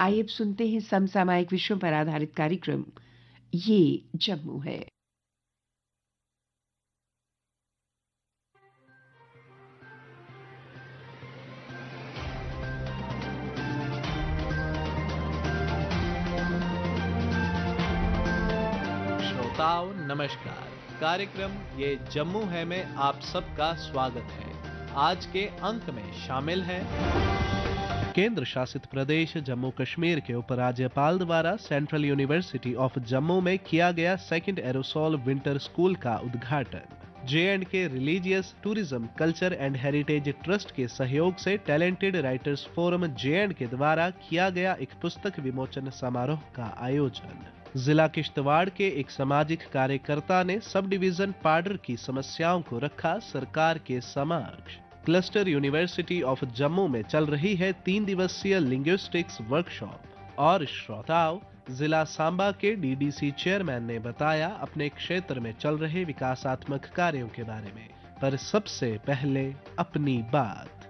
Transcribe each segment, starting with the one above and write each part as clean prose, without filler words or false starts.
आइए अब सुनते हैं समसामयिक विषयों पर आधारित कार्यक्रम ये जम्मू है। श्रोताओं नमस्कार। कार्यक्रम ये जम्मू है में आप सबका स्वागत है। आज के अंक में शामिल है केंद्र शासित प्रदेश जम्मू कश्मीर के उपराज्यपाल द्वारा सेंट्रल यूनिवर्सिटी ऑफ जम्मू में किया गया सेकंड एरोसोल विंटर स्कूल का उद्घाटन, J&K religious tourism culture and heritage trust के सहयोग से टैलेंटेड राइटर्स फोरम J&K द्वारा किया गया एक पुस्तक विमोचन समारोह का आयोजन, जिला किश्तवाड़ के एक सामाजिक कार्यकर्ता ने सब डिवीजन पाडर की समस्याओं को रखा सरकार के समक्ष, क्लस्टर यूनिवर्सिटी ऑफ जम्मू में चल रही है 3 दिवसीय लिंग्विस्टिक्स वर्कशॉप और श्रोताओं जिला सांबा के डीडीसी चेयरमैन ने बताया अपने क्षेत्र में चल रहे विकासात्मक कार्यों के बारे में। पर सबसे पहले अपनी बात।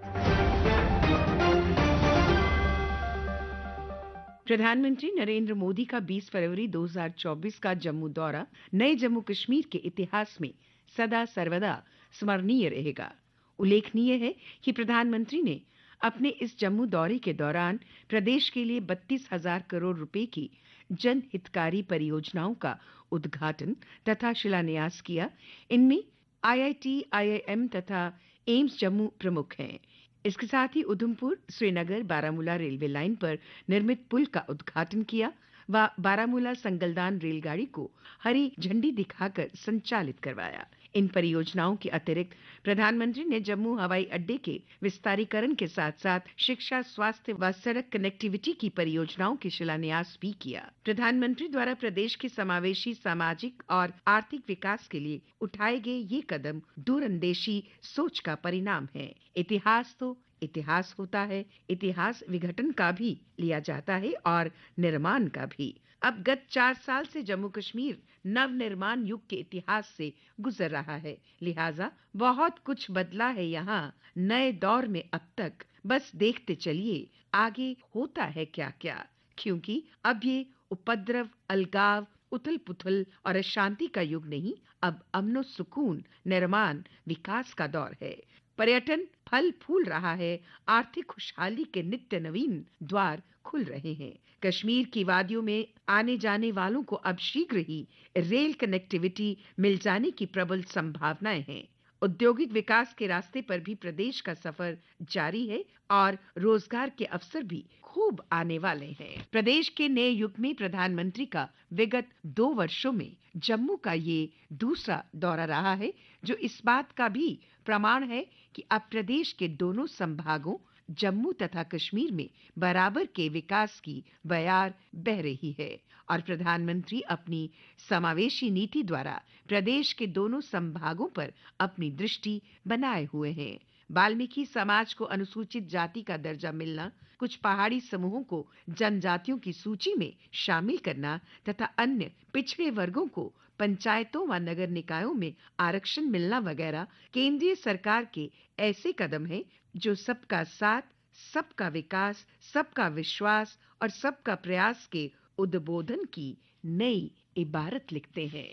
प्रधानमंत्री नरेंद्र मोदी का 20 फरवरी 2024 का जम्मू दौरा नए जम्मू कश्मीर के इतिहास में सदा सर्वदा स्मरणीय रहेगा। उल्लेखनीय है कि प्रधानमंत्री ने अपने इस जम्मू दौरे के दौरान प्रदेश के लिए 32,000 करोड़ रुपए की जनहितकारी परियोजनाओं का उद्घाटन तथा शिलान्यास किया। इनमें आईआईटी, आईआईएम तथा एम्स जम्मू प्रमुख हैं। इसके साथ ही उधमपुर श्रीनगर बारामूला रेलवे लाइन पर निर्मित पुल का उद्घाटन किया व बारामूला संगलदान रेलगाड़ी को हरी झंडी दिखाकर संचालित करवाया। इन परियोजनाओं के अतिरिक्त प्रधानमंत्री ने जम्मू हवाई अड्डे के विस्तारीकरण के साथ साथ शिक्षा, स्वास्थ्य व सड़क कनेक्टिविटी की परियोजनाओं के शिलान्यास भी किया। प्रधानमंत्री द्वारा प्रदेश के समावेशी सामाजिक और आर्थिक विकास के लिए उठाए गए ये कदम दूरंदेशी सोच का परिणाम है। इतिहास तो इतिहास होता है, इतिहास विघटन का भी लिया जाता है और निर्माण का भी। अब गत 4 साल से जम्मू कश्मीर नव निर्माण युग के इतिहास से गुजर रहा है, लिहाजा बहुत कुछ बदला है यहाँ नए दौर में। अब तक बस देखते चलिए आगे होता है क्या क्या, क्योंकि अब ये उपद्रव, अलगाव, उथल पुथल और अशांति का युग नहीं, अब अमनो सुकून, निर्माण, विकास का दौर है। पर्यटन फल फूल रहा है, आर्थिक खुशहाली के नित्य नवीन द्वार खुल रहे हैं। कश्मीर की वादियों में आने जाने वालों को अब शीघ्र ही रेल कनेक्टिविटी मिल जाने की प्रबल संभावनाएं हैं। औद्योगिक विकास के रास्ते पर भी प्रदेश का सफर जारी है और रोजगार के अवसर भी खूब आने वाले हैं। प्रदेश के नए युग में प्रधानमंत्री का विगत 2 वर्षों में जम्मू का ये दूसरा दौरा रहा है, जो इस बात का भी प्रमाण है कि अब प्रदेश के दोनों संभागों जम्मू तथा कश्मीर में बराबर के विकास की बयार बह रही है और प्रधानमंत्री अपनी समावेशी नीति द्वारा प्रदेश के दोनों संभागों पर अपनी दृष्टि बनाए हुए हैं। वाल्मीकि समाज को अनुसूचित जाति का दर्जा मिलना, कुछ पहाड़ी समूहों को जनजातियों की सूची में शामिल करना तथा अन्य पिछड़े वर्गों को पंचायतों व नगर निकायों में आरक्षण मिलना वगैरह केंद्रीय सरकार के ऐसे कदम हैं जो सबका साथ, सबका विकास, सबका विश्वास और सबका प्रयास के उद्बोधन की नई इबारत लिखते हैं।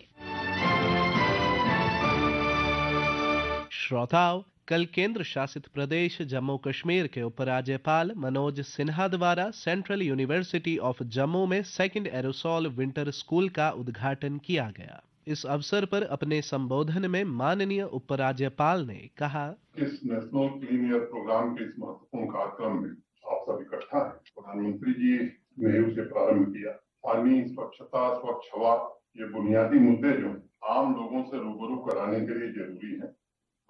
श्रोताओं, कल केंद्र शासित प्रदेश जम्मू कश्मीर के उपराज्यपाल मनोज सिन्हा द्वारा सेंट्रल यूनिवर्सिटी ऑफ जम्मू में सेकंड एरोसोल विंटर स्कूल का उद्घाटन किया गया। इस अवसर पर अपने संबोधन में माननीय उपराज्यपाल ने कहा, इस नेशनल क्लीन एयर प्रोग्राम के इस महत्वपूर्ण कार्यक्रम में आप सब इकट्ठा हैं। प्रधानमंत्री जी ने उसे प्रारंभ किया। पानी, स्वच्छता, स्वच्छ हवा, ये बुनियादी मुद्दे जो आम लोगों से रूबरू कराने के लिए जरूरी है।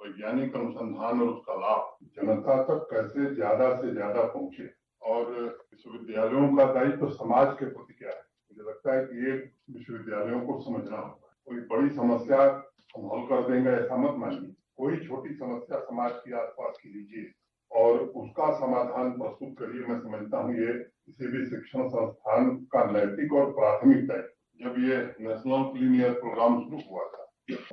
वैज्ञानिक अनुसंधान और उसका लाभ जनता तक कैसे ज्यादा से ज्यादा पहुंचे और विश्वविद्यालयों का दायित्व समाज के प्रति क्या है, मुझे लगता है कि ये विश्वविद्यालयों को समझना होगा। कोई बड़ी समस्या हम हल कर देंगे ऐसा मत मानिए। कोई छोटी समस्या समाज की आसपास की लीजिए और उसका समाधान प्रस्तुत करिए। मैं समझता हूँ ये किसी भी शिक्षण संस्थान का नैतिक और प्राथमिक दायित्व। जब ये नेशनल क्लीन एयर प्रोग्राम शुरू हुआ था,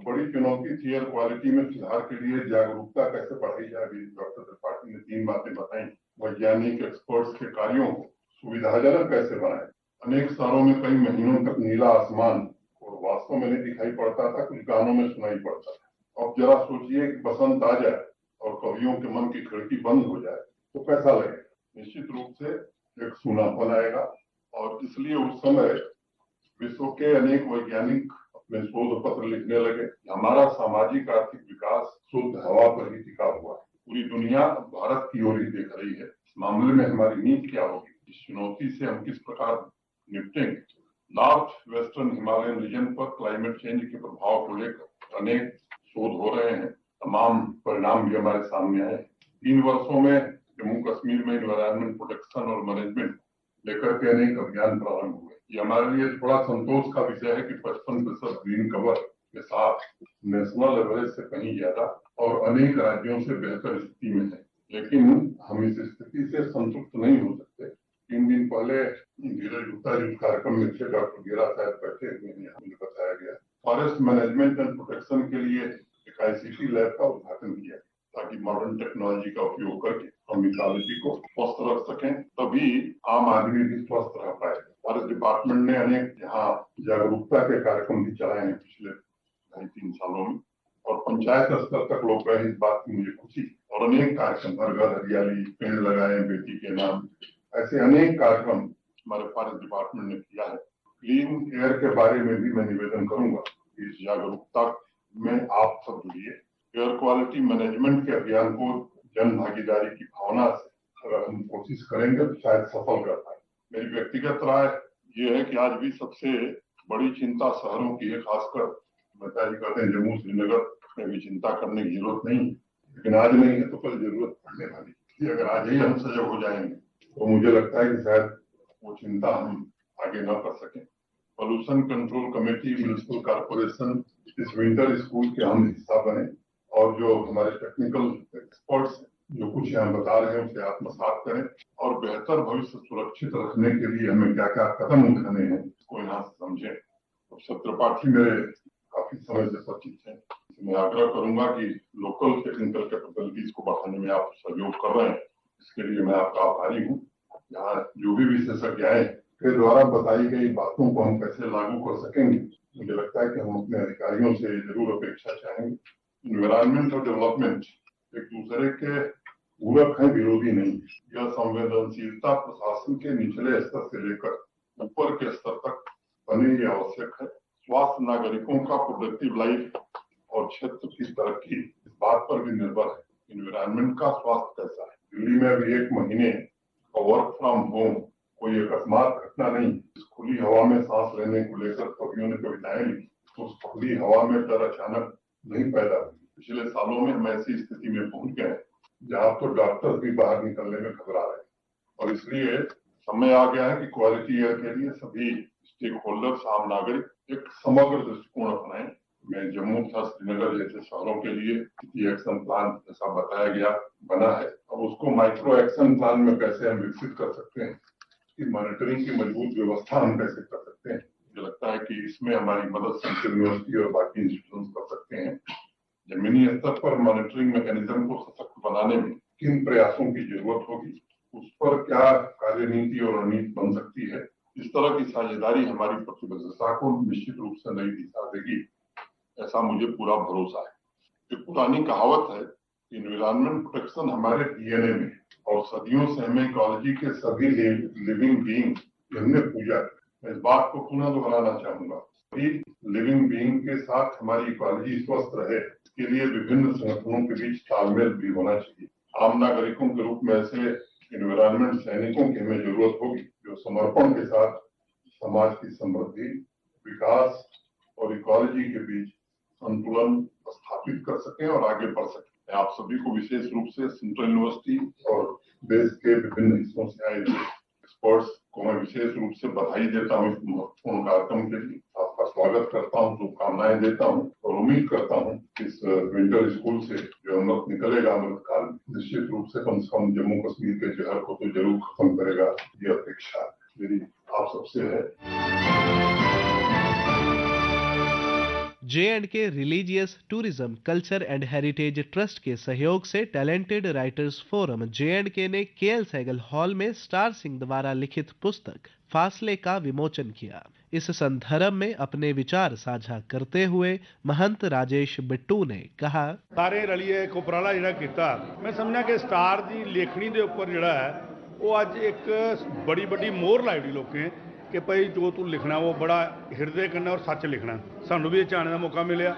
बड़ी चुनौती थी एयर क्वालिटी में सुधार के लिए जागरूकता कैसे बढ़ाई जाए। डॉक्टर त्रिपाठी ने 3 बातें बताई। वैज्ञानिक एक्सपर्ट्स के कार्यों को सुविधाजनक कैसे बनाए। अनेक शहरों में कई महीनों तक नीला आसमान और वास्तव में नहीं दिखाई पड़ता था, कुछ गानों में सुनाई पड़ता था। अब जरा सोचिए कि बसंत आ जाए और कवियों के मन की खिड़की बंद हो जाए तो कैसा लगेगा। निश्चित रूप से एक सूनापन आएगा और इसलिए उस समय विश्व के अनेक वैज्ञानिक अपने शोध पत्र लिखने लगे। हमारा सामाजिक आर्थिक विकास शुद्ध हवा पर ही टिका हुआ है। पूरी दुनिया भारत की ओर ही देख रही है। इस मामले में हमारी नीति क्या होगी, इस चुनौती से हम किस प्रकार निपटेंगे। नॉर्थ वेस्टर्न हिमालयन रीजन पर क्लाइमेट चेंज के प्रभाव को लेकर अनेक शोध हो रहे हैं। तमाम परिणाम भी हमारे सामने आए। 3 वर्षों में जम्मू कश्मीर में एनवायरमेंट प्रोटेक्शन और मैनेजमेंट लेकर के अनेक अभियान प्रारंभ हुए। ये हमारे लिए थोड़ा संतोष का विषय है कि 55% ग्रीन कवर के साथ नेशनल एवरेज से कहीं ज्यादा और अनेक राज्यों से बेहतर स्थिति में है। लेकिन हम इस स्थिति से संतुष्ट नहीं हो सकते। 3 दिन पहले धीरज गुप्ता जी कार्यक्रम में थे, डॉक्टर गिरा साहब बैठे हुए हैं, हमें बताया गया फॉरेस्ट मैनेजमेंट एंड प्रोटेक्शन के लिए एक ICT लैब का उद्घाटन किया ताकि मॉडर्न टेक्नोलॉजी का उपयोग करके हम इकोलॉजी को स्वस्थ रख सकें, तभी आम आदमी भी स्वस्थ रह पाए। फॉरेस्ट डिपार्टमेंट ने अनेक यहाँ जागरूकता के कार्यक्रम भी चलाए हैं पिछले 2.5-3 सालों में और पंचायत स्तर तक लोग गए। इस बात की मुझे खुशी और अनेक कार्यक्रम, हर घर हरियाली, पेड़ लगाए बेटी के नाम, ऐसे अनेक कार्यक्रम हमारे फॉरेस्ट डिपार्टमेंट ने किया है। क्लीन एयर के बारे में भी मैं निवेदन करूंगा कि इस जागरूकता में आप सब जुड़िए। एयर क्वालिटी मैनेजमेंट के अभियान को जन भागीदारी की भावना से अगर हम कोशिश करेंगे तो शायद सफल कर पाए। मेरी व्यक्तिगत राय ये है कि आज भी सबसे बड़ी चिंता शहरों की है, खासकर बताइए कहते हैं जम्मू श्रीनगर में भी चिंता करने की जरूरत नहीं, लेकिन आज नहीं है तो कल जरूरत पड़ने वाली। अगर आज ही हम सजग हो जाएंगे तो मुझे लगता है कि शायद वो चिंता हम आगे न कर सकें। Pollution control committee, municipal corporation इस विंटर स्कूल के हम हिस्सा बने और जो हमारे टेक्निकल एक्सपर्ट्स जो कुछ यहाँ बता रहे हैं उसे आत्मसात करें और बेहतर भविष्य सुरक्षित रखने के लिए हमें क्या क्या कदम उठाने हैं इसको यहाँ से समझें। तो सत्रपाठी मेरे काफी समय से परिचित हैं, मैं आग्रह करूंगा कि लोकल टेक्निकल कैपेबिलिटीज को बढ़ाने में आप सहयोग कर रहे हैं, इसके लिए मैं आपका आभारी हूँ। यहाँ जो भी विशेषज्ञ आए के द्वारा बताई गई बातों को हम कैसे लागू कर सकेंगे, मुझे लगता है कि हम अपने अधिकारियों से जरूर अपेक्षा चाहेंगे। एनवायरमेंट और डेवलपमेंट एक दूसरे के पूरक है, विरोधी नहीं। यह संवेदनशीलता प्रशासन के निचले स्तर से लेकर ऊपर के स्तर तक बने ये आवश्यक है। स्वास्थ्य नागरिकों का प्रोडक्टिव लाइफ और क्षेत्र की तरक्की इस बात पर भी निर्भर है एनवायरमेंट का स्वास्थ्य कैसा है। दिल्ली में अभी 1 महीने का वर्क फ्रॉम होम कोई अकस्मात घटना नहीं। इस खुली हवा में सांस लेने को लेकर कवियों ने कविताएं लिखी, उस खुली हवा में डर अचानक नहीं पैदा हुई। पिछले सालों में हम ऐसी स्थिति में पहुंच गए जहाँ तो डॉक्टर भी बाहर निकलने में घबरा रहे हैं और इसलिए समय आ गया है कि क्वालिटी एयर के लिए सभी स्टेक होल्डर्स, आम नागरिक एक समग्र दृष्टिकोण अपनाएं। मैं जम्मू तथा श्रीनगर जैसे शहरों के लिए सिटी एक्शन प्लान जैसा बताया गया बना है, अब उसको माइक्रो एक्शन प्लान में कैसे हम विकसित कर सकते हैं, इसकी मॉनिटरिंग की मजबूत व्यवस्था हम कैसे कर सकते हैं। मुझे लगता है कि इसमें हमारी मदद सेंट्रल यूनिवर्सिटी और बाकी इंस्टीट्यूशन कर सकते हैं। जमीनी स्तर पर मॉनिटरिंग मैकेनिज्म को सशक्त बनाने में किन प्रयासों की जरूरत होगी, उस पर क्या कार्यनीति और रणनीति बन सकती है। इस तरह की साझेदारी हमारी प्रतिबद्धता को निश्चित रूप से नई दिशा देगी, ऐसा मुझे पूरा भरोसा है। एक पुरानी कहावत है, एनवायरमेंट प्रोटेक्शन हमारे डीएनए में और सदियों से हमें इकोलॉजी के सभी लिविंग बीइंग हमने पूजा। मैं इस बात को पुनः दोहराना चाहूंगा, सभी लिविंग बीइंग के साथ हमारी इकोलॉजी स्वस्थ रहे, इसके लिए विभिन्न संगठनों के बीच तालमेल भी होना चाहिए। आम नागरिकों के रूप में ऐसे एनवायरमेंट सैनिकों की हमें जरूरत होगी जो समर्पण के साथ समाज की समृद्धि, विकास और इकोलॉजी के बीच संतुलन स्थापित कर सकें और आगे बढ़ सकें। मैं आप सभी को विशेष रूप से सेंट्रल यूनिवर्सिटी और देश के विभिन्न हिस्सों से आए एक्सपर्ट्स को मैं विशेष रूप से बधाई देता हूँ इस महत्वपूर्ण कार्यक्रम के लिए। आपका स्वागत करता हूँ, शुभकामनाएं देता हूँ और उम्मीद करता हूँ इस विंटर स्कूल से जो अमृत निकलेगा, अमृत काल निश्चित रूप से कम जम्मू कश्मीर के जहर को तो जरूर खत्म करेगा। ये अपेक्षा मेरी आप सबसे है। J&K religious tourism culture and heritage trust के सहयोग से टैलेंटेड राइटर्स फोरम J&K ने KL सहगल हॉल में स्टार सिंह द्वारा लिखित पुस्तक फासले का विमोचन किया। इस संदर्भ में अपने विचार साझा करते हुए महंत राजेश बिट्टू ने कहा, सारे रलिए एक उपराला जिहड़ा कीता, मैं समझा कि स्टार दी लेखनी दे उपर जिहड़ा है वो अज एक बड़ी बड़ी मोहर लाई दी लोकें कि भाई जो तू लिखना वो बड़ा हिरदे कन्नै और सच लिखना। सानू भी जाने का मौका मिलिया।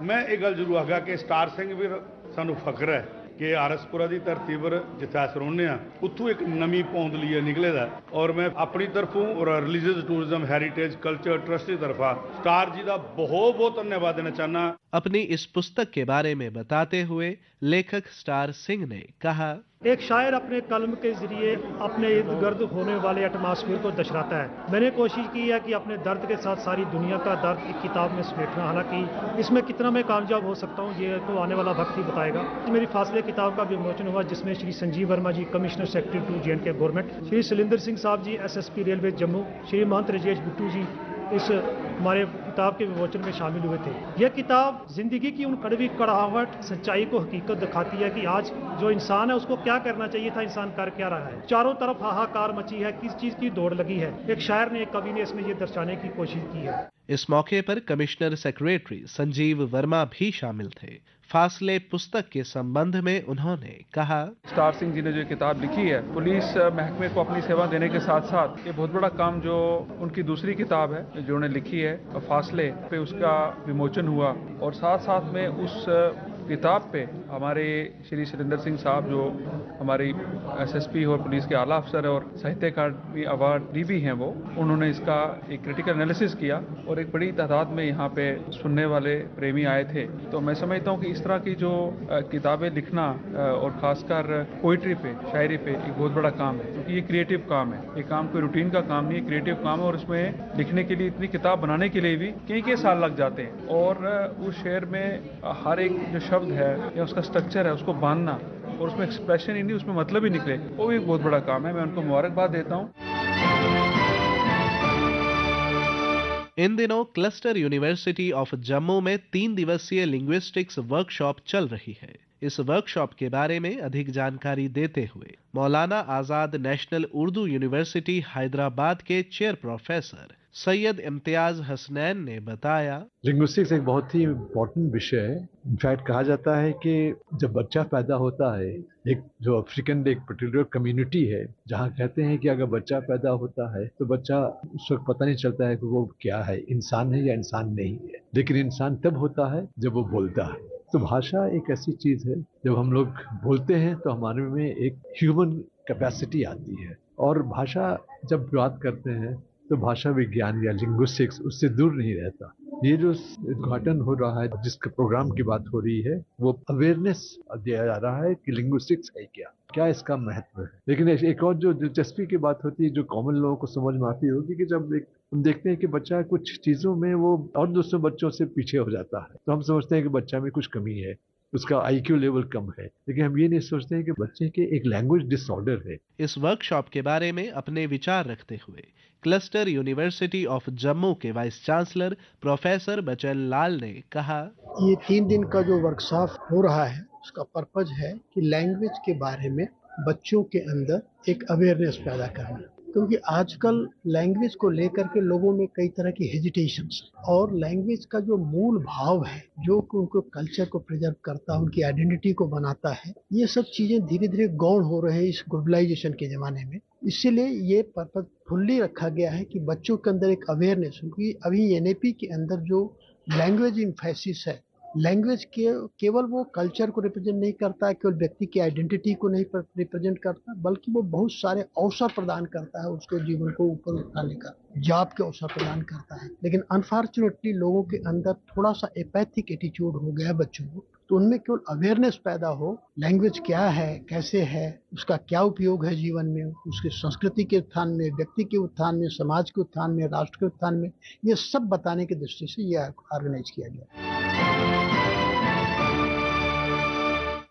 मैं ये गल जरूर आखा कि स्टार सिंह भी सानू फख्र है कि आरएसपुरा की धरती पर जिथे अस रौहने उत्थों एक नवी पौंद लिए निकले दा। और मैं अपनी तरफों और religious tourism heritage culture trust की तरफा स्टार जी का बहुत बहुत धन्यवाद देना चाहना। अपनी इस पुस्तक के बारे में बताते हुए लेखक स्टार सिंह ने कहा, एक शायर अपने कलम के जरिए अपने इर्द गिर्द होने वाले एटमॉस्फेयर को दर्शाता है। मैंने कोशिश की है कि अपने दर्द के साथ सारी दुनिया का दर्द एक किताब में समेटना। हालांकि इसमें कितना मैं कामयाब हो सकता हूँ ये तो आने वाला वक्त ही बताएगा। मेरी फासले किताब का विमोचन हुआ जिसमें Shri Sanjeev Verma ji commissioner secretary to J&K government, Shri Salinder Singh sahab ji SSP railway Jammu, Shri Mahant Rajesh Bittu ji इस हमारे किताब के विमोचन में शामिल हुए थे। यह किताब जिंदगी की उन कड़वी कड़ाहट सच्चाई को हकीकत दिखाती है कि आज जो इंसान है उसको क्या करना चाहिए था, इंसान कर क्या रहा है। चारों तरफ हाहाकार मची है, किस चीज की दौड़ लगी है। एक शायर ने, एक कवि ने इसमें ये दर्शाने की कोशिश की है। इस मौके पर कमिश्नर सेक्रेटरी संजीव वर्मा भी शामिल थे। फासले पुस्तक के संबंध में उन्होंने कहा, स्टार सिंह जी ने जो किताब लिखी है, पुलिस महकमे को अपनी सेवा देने के साथ साथ ये बहुत बड़ा काम जो उनकी दूसरी किताब है जो उन्होंने लिखी है फासले पे, उसका विमोचन हुआ। और साथ साथ में उस किताब पे हमारे श्री सुरेंद्र सिंह साहब जो हमारी SSP और पुलिस के आला अफसर और साहित्य अकादमी अवार्डी भी हैं, वो उन्होंने इसका एक क्रिटिकल एनालिसिस किया और एक बड़ी तादाद में यहाँ पे सुनने वाले प्रेमी आए थे। तो मैं समझता हूँ कि इस तरह की जो किताबें लिखना और खासकर पोइट्री पे, शायरी पे एक बहुत बड़ा काम है, क्योंकि ये क्रिएटिव काम है। ये काम कोई रूटीन का काम नहीं है, क्रिएटिव काम है। और उसमें लिखने के लिए, इतनी किताब बनाने के लिए भी कई साल लग जाते हैं। और उस शेर में हर एक जो शब्द है या उसका स्ट्रक्चर है उसको बांधना और उसमें एक्सप्रेशन ही नहीं, उसमें मतलब ही निकले, वो भी एक बहुत बड़ा काम है। मैं उनको मुबारकबाद देता हूँ। इन दिनों क्लस्टर यूनिवर्सिटी ऑफ जम्मू में 3 दिवसीय लिंग्विस्टिक्स वर्कशॉप चल रही है। इस वर्कशॉप के बारे में अधिक जानकारी देते हुए मौलाना आजाद नेशनल उर्दू यूनिवर्सिटी हैदराबाद के चेयर प्रोफेसर सैयद इम्तियाज हसनैन ने बताया, लिंग्विस्टिक्स एक बहुत ही इम्पोर्टेंट विषय है। इनफैक्ट कहा जाता है कि जब बच्चा पैदा होता है, एक जो अफ्रीकन एक पर्टिकुलर कम्युनिटी है जहाँ कहते हैं कि अगर बच्चा पैदा होता है तो बच्चा उस वक्त पता नहीं चलता है कि वो क्या है, इंसान है या इंसान नहीं है। लेकिन इंसान तब होता है जब वो बोलता है। तो भाषा एक ऐसी चीज है, जब हम लोग बोलते हैं तो हमारे में एक ह्यूमन कैपेसिटी आती है। और भाषा जब बात करते हैं तो भाषा विज्ञान या लिंग्विस्टिक्स उससे दूर नहीं रहता। ये जो उद्घाटन हो रहा है, जिसके प्रोग्राम की बात हो रही है, वो अवेयरनेस दिया जा रहा है कि लिंग्विस्टिक्स है क्या इसका महत्व है। लेकिन एक और जो दिलचस्पी की बात होती है, जो कॉमन लोगों को समझ में आती होगी, कि जब हम देखते हैं कि बच्चा कुछ चीज़ों में वो और दूसरे बच्चों से पीछे हो जाता है, तो हम समझते हैं कि बच्चा में कुछ कमी है, उसका IQ लेवल कम है। लेकिन हम ये नहीं सोचते हैं कि बच्चे के एक लैंग्वेज डिसऑर्डर है। इस वर्कशॉप के बारे में अपने विचार रखते हुए क्लस्टर यूनिवर्सिटी ऑफ जम्मू के वाइस चांसलर प्रोफेसर बचन लाल ने कहा, ये 3 दिन का जो वर्कशॉप हो रहा है उसका पर्पज है कि लैंग्वेज के बारे में बच्चों के अंदर एक अवेयरनेस पैदा करना। क्योंकि आजकल लैंग्वेज को लेकर के लोगों में कई तरह की हेजिटेशंस, और लैंग्वेज का जो मूल भाव है जो कि उनको कल्चर को प्रिजर्व करता है, उनकी आइडेंटिटी को बनाता है, ये सब चीजें धीरे धीरे गौण हो रहे हैं इस ग्लोबलाइजेशन के जमाने में। इसीलिए ये पर्पज फुल्ली रखा गया है कि बच्चों के अंदर एक अवेयरनेस, क्योंकि अभी NAP के अंदर जो लैंग्वेज इम्फेसिस है, लैंग्वेज के केवल वो कल्चर को रिप्रेजेंट नहीं करता है, केवल व्यक्ति की आइडेंटिटी को नहीं रिप्रेजेंट करता, बल्कि वो बहुत सारे अवसर प्रदान करता है उसके जीवन को ऊपर उठाने का, जॉब के अवसर प्रदान करता है। लेकिन अनफॉर्चुनेटली लोगों के अंदर थोड़ा सा एपैथिक एटीट्यूड हो गया बच्चों को, तो उनमें केवल अवेयरनेस पैदा हो, लैंग्वेज क्या है, कैसे है, उसका क्या उपयोग है जीवन में, उसके संस्कृति के उत्थान में, व्यक्ति के उत्थान में, समाज के उत्थान में, राष्ट्र के उत्थान में, ये सब बताने की दृष्टि से यह ऑर्गेनाइज किया गया।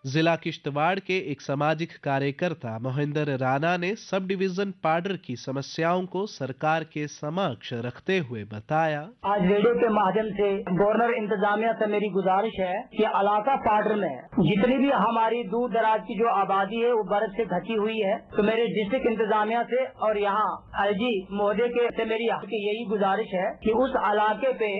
जिला किश्तवाड़ के एक सामाजिक कार्यकर्ता मोहिंदर राणा ने सब डिवीजन पाडर की समस्याओं को सरकार के समक्ष रखते हुए बताया, आज रेडियो के माध्यम से गवर्नर इंतजामिया से मेरी गुजारिश है कि इलाका पाडर में जितनी भी हमारी दूर दराज की जो आबादी है वो बर्फ से ढकी हुई है, तो मेरे डिस्ट्रिक्ट इंतजामिया से और यहाँ एलजी महोदय के से मेरी यही गुजारिश है कि उस इलाके पे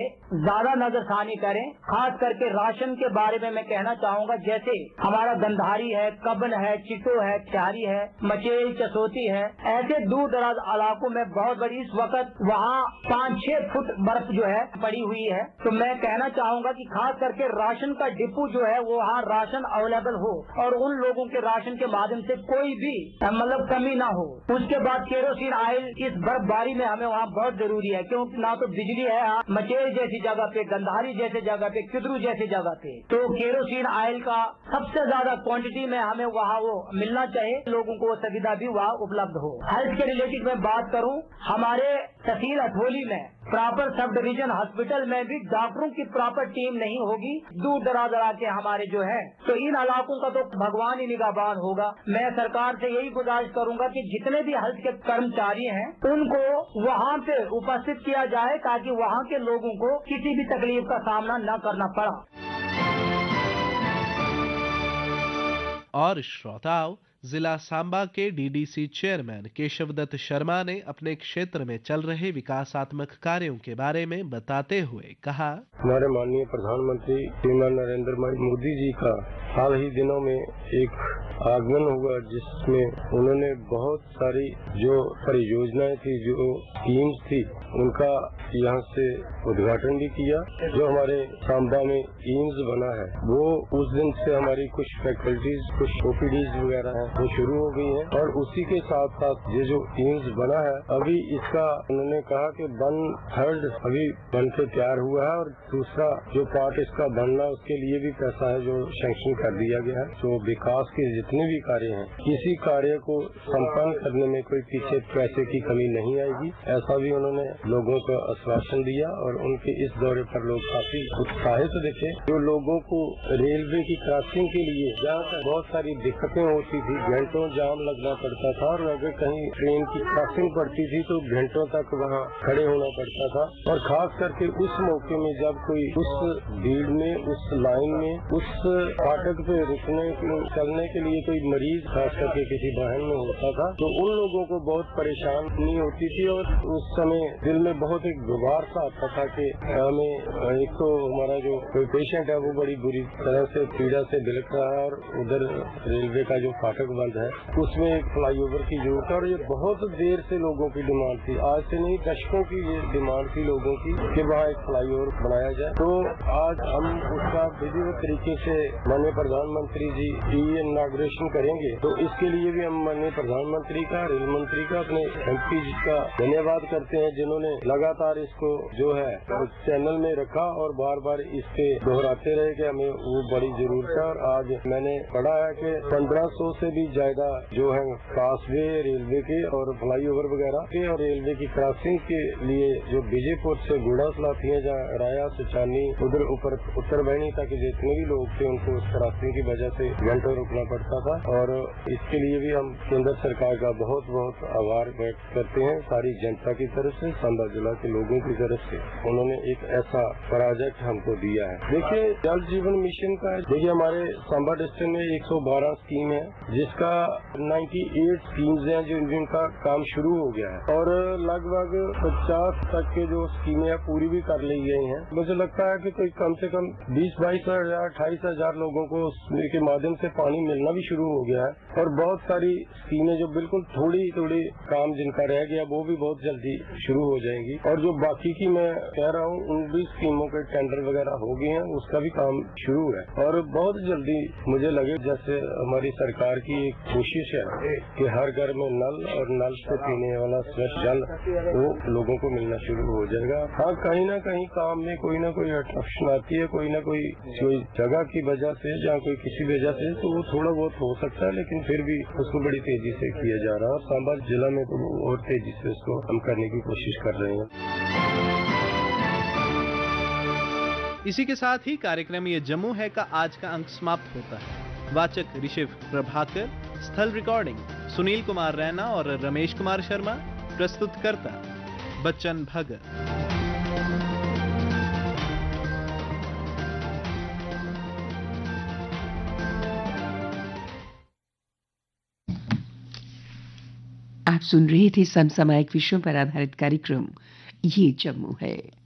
ज्यादा नजरसानी करें। खास करके राशन के बारे में मैं कहना चाहूँगा, जैसे हमारा गंधारी है, कबन है, चिटो है, क्यारी है, मचेल, चसोती है, ऐसे दूर दराज इलाकों में बहुत बड़ी इस वक्त वहाँ 5-6 फुट बर्फ जो है पड़ी हुई है। तो मैं कहना चाहूँगा कि खास करके राशन का डिपो जो है वो वहाँ राशन अवेलेबल हो और उन लोगों के राशन के माध्यम से कोई भी मतलब कमी ना हो। उसके बाद केरोसिन ऑयल इस बर्फबारी में हमें वहाँ बहुत जरूरी है, क्योंकि ना तो बिजली है मचेल जैसी जगह पे, गंधारी जैसे जगह पे, किदरू जैसी जगह पे, तो केरोसिन ऑयल का सबसे ज्यादा क्वांटिटी में हमें वहाँ वो मिलना चाहिए, लोगों को वो सुविधा भी वहाँ उपलब्ध हो। हेल्थ के रिलेटेड मैं बात करूँ, हमारे तहसील अठोली में प्रॉपर सब डिवीजन हॉस्पिटल में भी डॉक्टरों की प्रॉपर टीम नहीं होगी। दूर दराज इलाके हमारे जो है, तो इन इलाकों का तो भगवान ही निगाहबान होगा। मैं सरकार से यही गुजारिश करूंगा कि जितने भी हेल्थ के कर्मचारी हैं उनको वहाँ पे उपस्थित किया जाए ताकि वहाँ के लोगों को किसी भी तकलीफ का सामना न करना पड़ा। और श्रोताओं, जिला सांबा के डीडीसी चेयरमैन केशवदत्त शर्मा ने अपने क्षेत्र में चल रहे विकासात्मक कार्यों के बारे में बताते हुए कहा, हमारे माननीय प्रधानमंत्री श्रीमान नरेंद्र मोदी जी का हाल ही दिनों में एक आगमन हुआ, जिसमें उन्होंने बहुत सारी जो परियोजनाएं थी, जो स्कीम्स थी, उनका यहाँ से उद्घाटन भी किया। जो हमारे सांबा में एम्स बना है, वो उस दिन से हमारी कुछ फैकल्टीज, कुछ ओपीडीज वगैरह हैं, वो शुरू हो गई हैं। और उसी के साथ साथ ये जो एम्स बना है, अभी इसका उन्होंने कहा कि 1/3 अभी बन के तैयार हुआ है और दूसरा जो पार्ट इसका बनना, उसके लिए भी पैसा है जो सैंक्शन कर दिया गया है। तो विकास के जितने भी कार्य हैं, किसी कार्य को संपन्न करने में कोई पीछे पैसे की कमी नहीं आएगी, ऐसा भी उन्होंने लोगों को आश्वासन दिया। और उनके इस दौरे पर लोग काफी उत्साहित दिखे। जो लोगों को रेलवे की क्रॉसिंग के लिए जहाँ पर बहुत सारी दिक्कतें होती थी, घंटों जाम लगना पड़ता था, और अगर कहीं ट्रेन की क्रॉसिंग पड़ती थी तो घंटों तक वहाँ खड़े होना पड़ता था। और खास करके उस मौके में जब कोई उस भीड़ में, उस लाइन में, उस फाटक पे रुकने चलने के लिए कोई मरीज खास करके किसी वाहन में होता था, तो उन लोगों को बहुत परेशानी होती थी। और उस समय दिल में बहुत एक गुबार सा आता था कि हमें एक तो हमारा जो कोई पेशेंट है वो बड़ी बुरी तरह से पीड़ा से बिलख रहा है, और उधर रेलवे का जो फाटक बंद है उसमें एक फ्लाईओवर की जरूरत है। और ये बहुत देर से लोगों की डिमांड थी, आज से नहीं दशकों की ये डिमांड थी लोगों की कि वहाँ एक फ्लाईओवर बनाया जाए। तो आज हम उसका विधिवत तरीके से माननीय प्रधानमंत्री जी की इनॉग्रेशन करेंगे। तो इसके लिए भी हम माननीय प्रधानमंत्री का, रेल मंत्री का, अपने MP जी का धन्यवाद करते हैं, जिन्होंने लगातार इसको जो है चैनल में रखा और बार बार इसके दोहराते रहे कि हमें वो बड़ी जरूरत है। और आज मैंने पढ़ा है कि 1500 से भी ज्यादा जो है पासवे रेलवे के और फ्लाईओवर वगैरह के और रेलवे की क्रॉसिंग के लिए जो विजयपुर से गुड़ा सलाती है, जहाँ राया सुचानी उधर ऊपर उत्तर बहनी तक जितने भी लोग थे उनको उस क्रॉसिंग की वजह से घंटों रुकना पड़ता था। और इसके लिए भी हम केंद्र सरकार का बहुत बहुत आभार व्यक्त करते हैं, सारी जनता की तरफ से, सांबा जिला के लोगों की तरफ से। उन्होंने एक ऐसा प्रोजेक्ट हमको दिया है। देखिए, जल जीवन मिशन का देखिए हमारे सांबा डिस्ट्रिक्ट में 112 स्कीम है, जिसका 98 स्कीम्स हैं जिनका काम शुरू हो गया है, और लगभग 50 तक के जो स्कीमें हैं पूरी भी कर ली गई हैं। मुझे लगता है कि कोई कम से कम 20-22 हजार 28 हजार लोगों को के माध्यम से पानी मिलना भी शुरू हो गया है। और बहुत सारी स्कीमें जो बिल्कुल थोड़ी काम जिनका रह गया वो भी बहुत जल्दी शुरू हो जाएंगी। और जो बाकी की मैं कह रहा हूँ उन भी स्कीमों के टेंडर वगैरह हो गए हैं, उसका भी काम शुरू है। और बहुत जल्दी मुझे लगे जैसे हमारी सरकार की एक कोशिश है कि हर घर में नल और नल से पीने वाला स्वच्छ जल वो लोगों को मिलना शुरू हो जाएगा। हाँ, कहीं ना कहीं काम में कोई ना कोई अटरप्शन आती है, कोई ना कोई जगह की वजह से, जहाँ कोई किसी वजह से, तो वो थोड़ा बहुत हो सकता है, लेकिन फिर भी उसको बड़ी तेजी से किया जा रहा है। और सांबा जिला में तो और तेजी से उसको हम करने की कोशिश कर रहे हैं। इसी के साथ ही कार्यक्रम ये जम्मू है का आज का अंक समाप्त होता है। वाचक ऋषिव प्रभाकर, स्थल रिकॉर्डिंग सुनील कुमार रैना और रमेश कुमार शर्मा, प्रस्तुतकर्ता बच्चन भगत। आप सुन रहे थे समसामयिक विषयों पर आधारित कार्यक्रम ये जम्मू है।